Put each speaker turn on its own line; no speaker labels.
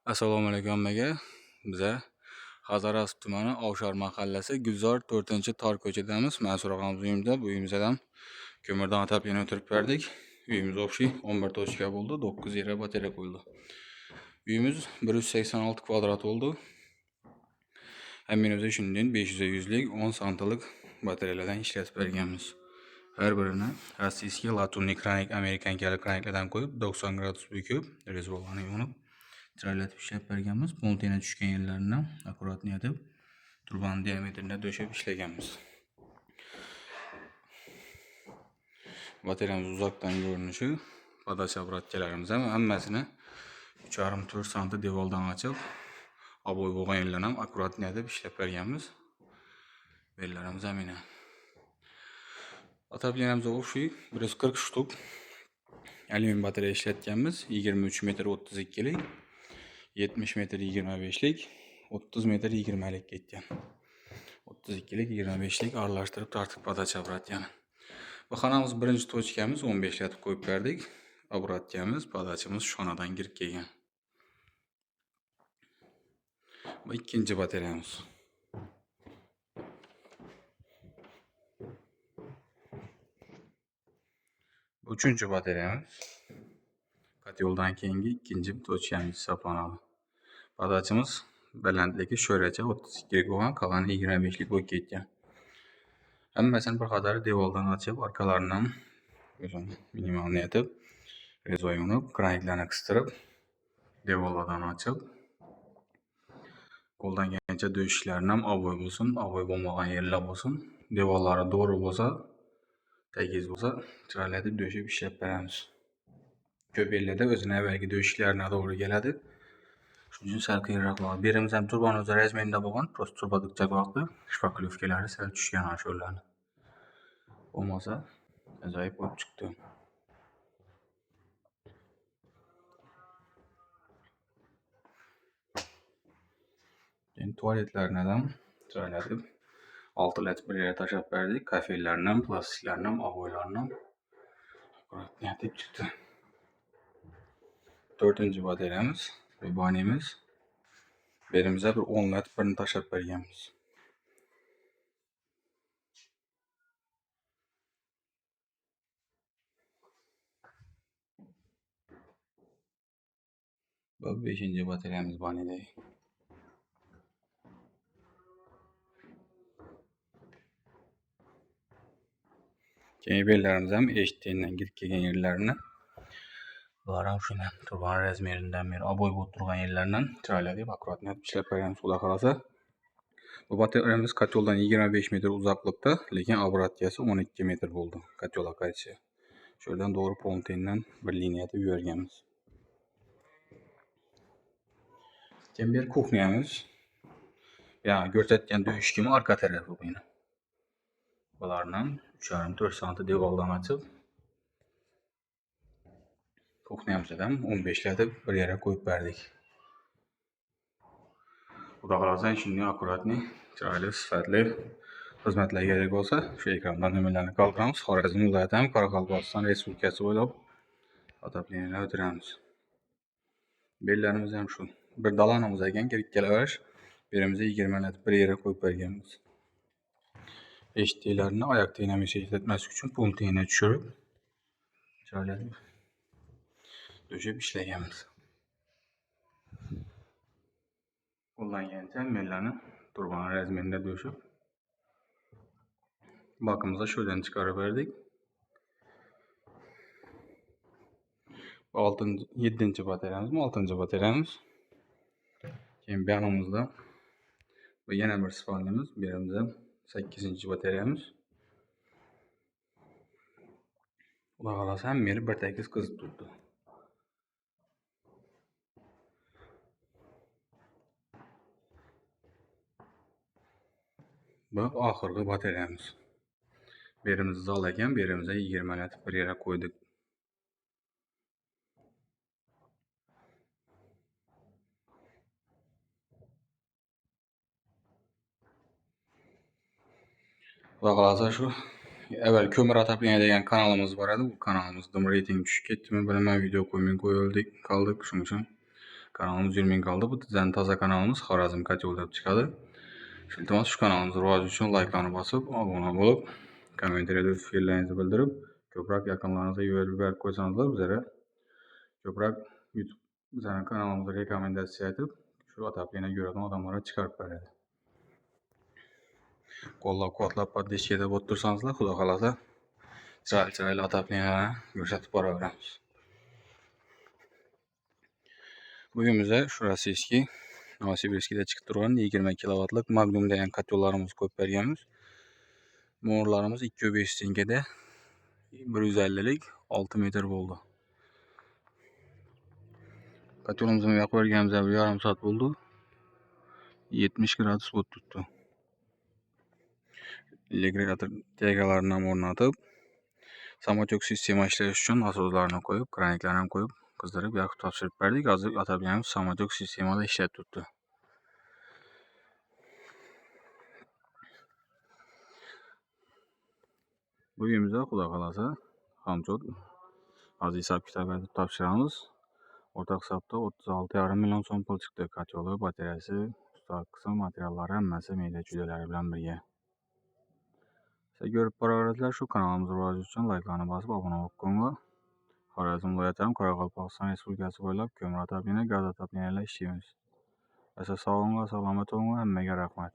Assalomu alaykum hammaga. Biza Hazorasp tumani Ovshar mahallasi Gulzor 4-tor ko'chadamiz. Mansur og'amiz uyimizda. Bu uyimizda ham ko'mirdan atab yana o'tirib berdik. Uyimiz o'xshiy 11 tochka bo'ldi, 9 yerga batareya qo'yildi. Uyimiz 186 kvadrat oldu. Hammenimizda shundan 500lik 10 santilik batareyalardan ishlatib berganmiz. Her birine rossiyskiy latunniy kranik, amerikankalik kraniklardan qo'yib 90 gradus büküp rezervuarni yonib tiraylatib ishlab berganmiz. Pontena tushgan yerlarini akkuratni yetib turbanning diametrida döşep ishlaganmiz. Batareyamiz uzaktan görünüşü, podacha obratkalarimiz ham hammasini 3,5-4 santi devoldan açıp aboy bo'lgan yerlarni ham akkuratni yetib ishlab berganmiz. Bellarimiz ham yana. Ataplarimiz o'xshiy 140 shtuk alyumin batareya ishlatganmiz. 23 metr 32lik, 70 metr 25lik, 30 metr 20lik ketgan. 32lik 25lik aralashtirib tartib podacha obratgani. Bu xonamiz birinchi tochkamiz 15 latib qo'yib berdik. Obratgamiz, podachamiz shonadan kirib kelgan. Bu ikkinchi batareyamiz. Bu uchinchi batareyamiz. Katyoldan keyingi ikinci tochkamiz hisoblanadi. Podachamiz balandligi sho'racha 32 bo'lgan, qolgani 25lik bo'lib ketgan. Hammasini bir qatori devoldan ochib, orqalaridan minimalni yetib, rezo yonib, kraniklarni qistirib, devollardan ochib, qo'ldan kelgancha döşishlarni ham ovoy bo'lsin, ovoy bo'lmagan yerlar bo'lsin, devollari to'g'ri bo'lsa, tegiz bo'lsa, tiraylatib döşep ishlab beramiz. Ko'p yerlarda o'zini avvalgi döşishlarına to'g'ri keladi. Shuning uchun sal qiyinroq bo'ladi. Berimiz ham turban o'z razmerida bo'lgan, prosta turba dikchak vaqti shpaklyovkalari sal tushgan asholarni. Bo'lmasa, ajoyib bo'lib chiqdi. Endi tualetlarni ham tiraylatib 6 lat bir yerga tashlab berdik. Kafelarni ham, plastiklarni ham, ovoylarni ham akkuratni yetib chiqdi. 4-chi batareyamiz ve banemiz. Berimizde bir 10 lat birini tashlab berganmiz. Bu 5-ci batareyamiz banedagi. Keyin bellarimiz ham eshitgandan kirib kelgan yerlarini bular ham shuni turban razmeridan beri oboy bo'lib turgan yerlardan tiraylatib akkuratni ishlab berganmiz. Xudo xolasa bu batareyamiz katyoldan 25 metr uzoqlikda, lekin obratgasi 12 metr bo'ldi. Katyola qaytishi. Şuradan doğru pontendan bir liniyada yuvarganmiz. Keyin bir kuxnyamiz. Yani ko'rsatgan döş kimi arka tarafı bu yine. Bulardan 3,5-4 santi devoldan açıp kuxnyamizda ham 15 latib bir yere qo'yib berdik. Xudo xolasa shunday akkuratni, chiroyli, sifatli xizmatlar kerak bo'lsa, shu ekrandan nimalarni qoldiramiz. Xorazm viloyati ham Qoraqalpog'iston Respublikasi bo'ylab otaplarni o'tiramiz. Bellarimiz ham shu. Bir dalanimiz ekan, kirib kelaverish. Birimize 20 lat bir yere qo'yib berganmiz. Eshiklarni oyoq tegnamiga yetmaslik uchun pontena tushirib, chiroyli döşep ishlaganmiz. Qo'ldan kelgancha mellarni turban razmerida döşep bakımıza şuradan çıkarıp verdik. 7. batareyamiz mi? 6. batareyamiz. Keyin bu yanımızda bu yana bir spalnimiz. Birimizde 8. batareyamiz. Xudo xolasa hammani bir tekis qizib turibdi. Bu oxirgi batareyamiz. Birimiz zal ekan, birimize 20 lat bir yere koyduk. Xudo xolasa shu evvel kömür ataplayana degan kanalımız var edi. Bu kanalımız dım reyting tushib ketdimi bilmayman, video qo'ymay qo'yildik, qoldik. Shuning uchun Kanalımız 20 bin kaldı. Bu düzenli taza kanalımız Xorazm Kotyol deb chiqadi. İltimos shu kanalimiz rivoji uchun layklarini bosib, obuna bo'lib, kommentariyada o'z fikrlaringizni bildirib, ko'proq yaqinlaringizga yuborib qo'ysanizlar, bizlarga ko'proq YouTube bizning kanalimizga rekomendatsiya aytib, shu ataplarni ko'radigan odamlarga chiqarib beradi. Qo'llab-quvvatlab podpискada bo'lib tursanizlar, xudo xolasa, chiroyli ataplarni ko'rsatib boraveramiz. Bugün bize şu rossiyskiy Novosibirskida chiqib turgan 20 kilovatlik Magnum degan kotyollarimiz ko'p berganmiz. Mo'rlarimiz 2500 tengada 150lik 6 metr bo'ldi. Kotyolimizni yoqib berganimizda bir yarim soat bo'ldi. 70 gradus bo'lib tutdi. Regulator tegalarini ham o'rnatib, samotyok sistema ishlash uchun nasoslarni qo'yib, kraniklarni ham qo'yib, qizdirib yoqib topshirib berdik. Hozir atabilganimiz samotyok sistemada ishlab turibdi. Bugünümüzde xudo xolasa hamchot aziz hisob kitob etib topshiramiz. O'rtak hisobda 36,5 million so'm pul chiqdi. Kotyoli, batareyasi, usta qism materiallari hammasi mayda chuydalar bilan birga. Siz ko'rib boraverasizlar. Shu kanalimiz rivoji uchun layklarini bosib, obuna bo'lib qo'yinglar. Xorazm viloyatidan Qoraqalpog'iston Respublikasi bo'ylab ko'mir ataplarni, gaz ataplarni ishlaymiz. Sog' bo'linglar, salomat bo'linglar. Hammaga rahmat.